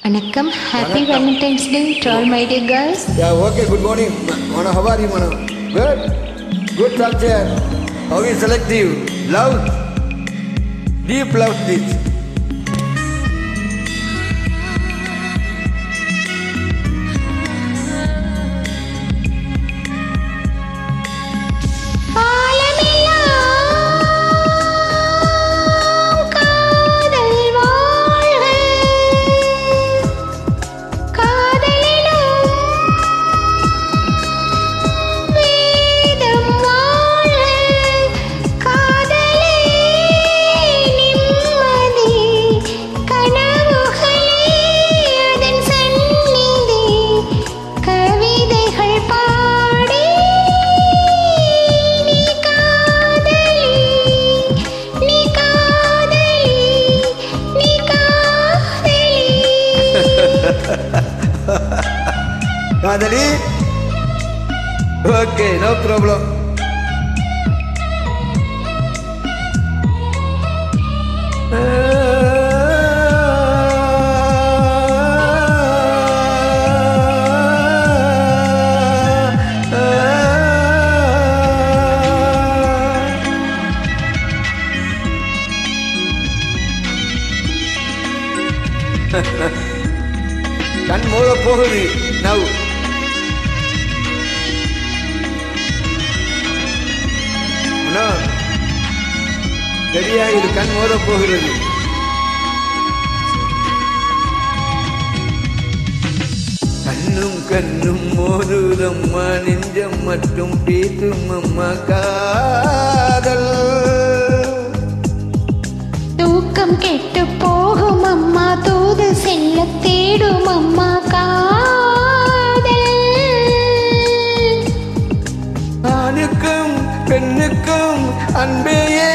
Vanakkam. Happy Valentine's Day to all my dear girls. Yeah, okay, good morning. Mano, how are you, Mano? Good? Good structure. How is selective? Love? Deep love this. Kadali? Okay, no problem. Kan mula pohri now. சரியாக இது கண் மோத போகிறது. கண்ணும் கண்ணும் மோதுதம்மா, நெஞ்சம் மட்டும் பேசும் அம்மா காதல். தூக்கம் கெட்டு போகும் அம்மா, தூது செல்ல தேடும் அம்மா காதல். ஆணுக்கும் பெண்ணுக்கும் அன்பையே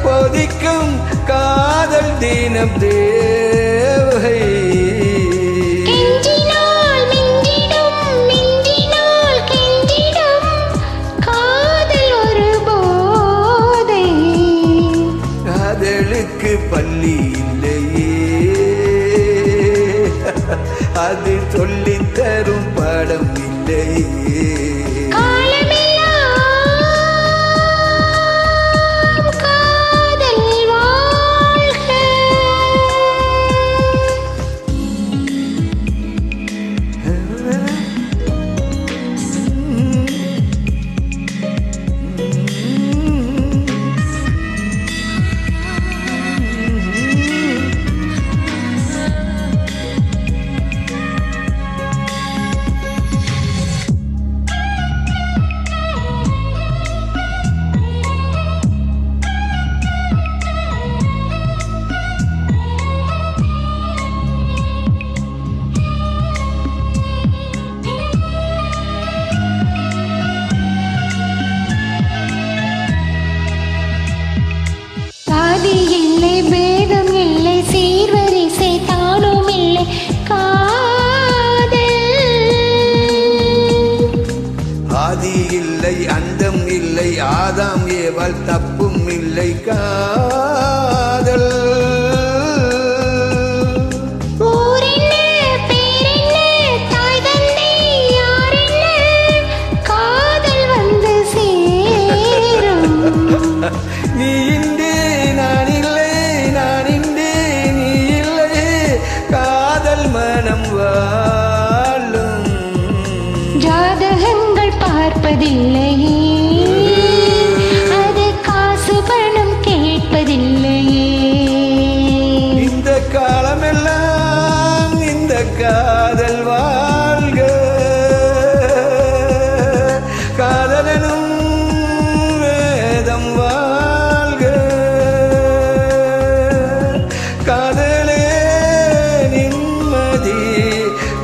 போதிக்கும் காதல் தினம் தேவை. கெஞ்சினால் மிஞ்சிடும், மிஞ்சினால் கெஞ்சிடும், காதல் ஒரு போதை. காதலுக்கு பள்ளி இல்லையே, அது சொல்லித் தரும் பாடம் இல்லையே. ஆதி இல்லை அந்தம் இல்லை, ஆதாம் ஏவாள் தப்பும் இல்லை காதல். நீ இன்றே நான் இல்லை, நான் இன்றே நீ இல்லை, காதல் மனம் வாழும். ஜாதகங்கள் பார்ப்பதில்லையே, அது காசு பணம் கேட்பதில்லையே. இந்த காலமெல்லாம் இந்த காதல் வாழ்க, காதலனும் வேதம் வாழ்க. காதலே நிம்மதி,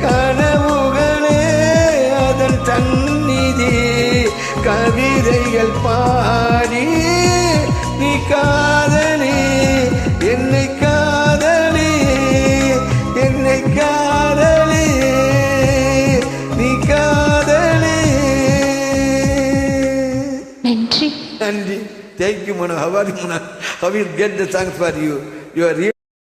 கனவுகளே அதன் தன்னிதி. கவிதைகள் பாடி நீ காதலி, என்னை காதலி, என்னை காதலி, நீ காதலி. நன்றி. Thank you, Mano. How are you, Mano? How will get the thanks for you? You are real.